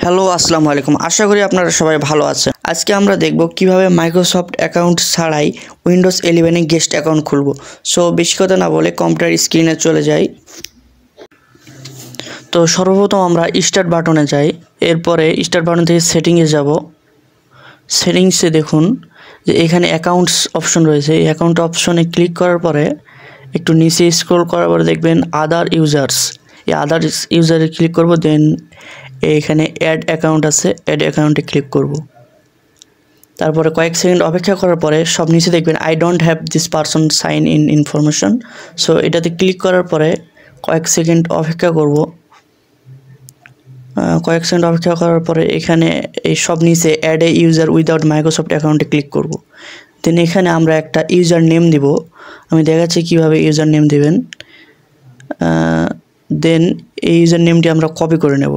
Hello আসসালামু আলাইকুম। আশা করি আপনারা সবাই ভালো আছেন। আজকে আমরা দেখব কিভাবে মাইক্রোসফট অ্যাকাউন্ট ছাড়াই উইন্ডোজ 11 গেস্ট অ্যাকাউন্ট খুলব। সো বেশি কথা না বলে কম্পিউটার স্ক্রিনে চলে যাই। তো সর্বপ্রথম আমরা স্টার্ট বাটনে যাই, এরপরে স্টার্ট বাটন থেকে সেটিংয়ে যাব। সেটিংসে দেখুন যে এখানে অ্যাকাউন্টস অপশন রয়েছে। এই অ্যাকাউন্ট অপশনে ক্লিক করার পরে একটু নিচে স্ক্রল করার পরে দেখবেন আদার ইউজার্স। এই আদার ইউজারে ক্লিক করব, দেন এখানে অ্যাড অ্যাকাউন্ট আছে, অ্যাড অ্যাকাউন্টে ক্লিক করব। তারপরে কয়েক সেকেন্ড অপেক্ষা করার পরে সব নিচে দেখবেন I don't have this person sign in information. So এটাতে ক্লিক করার পরে কয়েক সেকেন্ড অপেক্ষা করব। কয়েক সেকেন্ড অপেক্ষা করার পরে এখানে এই সব নিচে add a user without Microsoft অ্যাকাউন্টে ক্লিক করব। দেন এখানে আমরা একটা ইউজার নেম দিব। আমি দেখাচ্ছি কীভাবে ইউজার নেম দেবেন। দেন এই ইউজার নেমটি আমরা কপি করে নেব।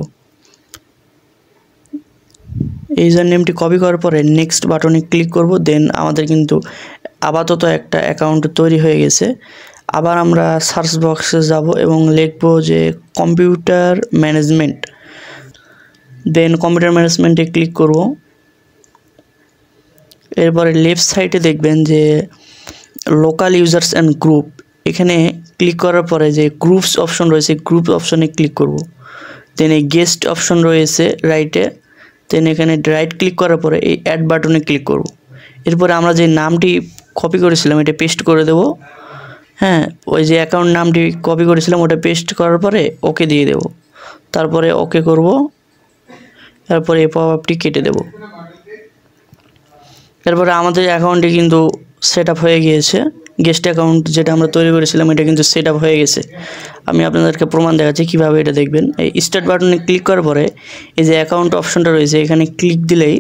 এই ইউজার নেমটি কপি করার পরে নেক্সট বাটনে ক্লিক করব। দেন আমাদের কিন্তু আপাতত একটা অ্যাকাউন্ট তৈরি হয়ে গেছে। আবার আমরা সার্চ বক্সে যাব এবং লিখব যে কম্পিউটার ম্যানেজমেন্ট। দেন কম্পিউটার ম্যানেজমেন্টে ক্লিক করব। এরপরে লেফট সাইডে দেখবেন যে লোকাল ইউজার্স অ্যান্ড গ্রুপ। এখানে ক্লিক করার পরে যে গ্রুপস অপশন রয়েছে, গ্রুপ অপশনে ক্লিক করব। দেন এই গেস্ট অপশন রয়েছে রাইটে, দেন এখানে রাইট ক্লিক করার পরে এই অ্যাড বাটনে ক্লিক করব। এরপরে আমরা যে নামটি কপি করেছিলাম এটা পেস্ট করে দেব। হ্যাঁ, ওই যে অ্যাকাউন্ট নামটি কপি করেছিলাম ওটা পেস্ট করার পরে ওকে দিয়ে দেব। তারপরে ওকে করব, তারপরে এই পপআপটি কেটে দেব। এরপরে আমাদের অ্যাকাউন্টটি কিন্তু সেট আপ হয়ে গিয়েছে। গেস্ট অ্যাকাউন্ট যেটা আমরা তৈরি করেছিলাম এটা কিন্তু সেট আপ হয়ে গেছে। আমি আপনাদেরকে প্রমাণ দেখাচ্ছি কীভাবে এটা দেখবেন। এই স্টার্ট বাটনে ক্লিক করার পরে এই যে অ্যাকাউন্ট অপশনটা রয়েছে এখানে ক্লিক দিলেই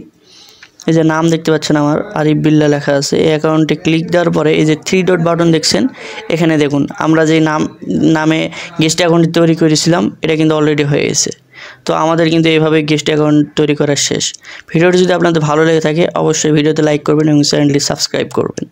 এই যে নাম দেখতে পাচ্ছেন আমার আরিফ বিল্লাহ লেখা আছে। এই অ্যাকাউন্টে ক্লিক দেওয়ার পরে এই যে 3 ডট বাটন দেখছেন, এখানে দেখুন আমরা যে নামে গেস্ট অ্যাকাউন্টটি তৈরি করেছিলাম এটা কিন্তু অলরেডি হয়ে গেছে। তো আমাদের কিন্তু এইভাবে গেস্ট অ্যাকাউন্ট তৈরি করা শেষ। ভিডিওটি যদি আপনাদের ভালো লেগে থাকে অবশ্যই ভিডিওতে লাইক করবেন এবং চ্যানেলটি সাবস্ক্রাইব করবেন।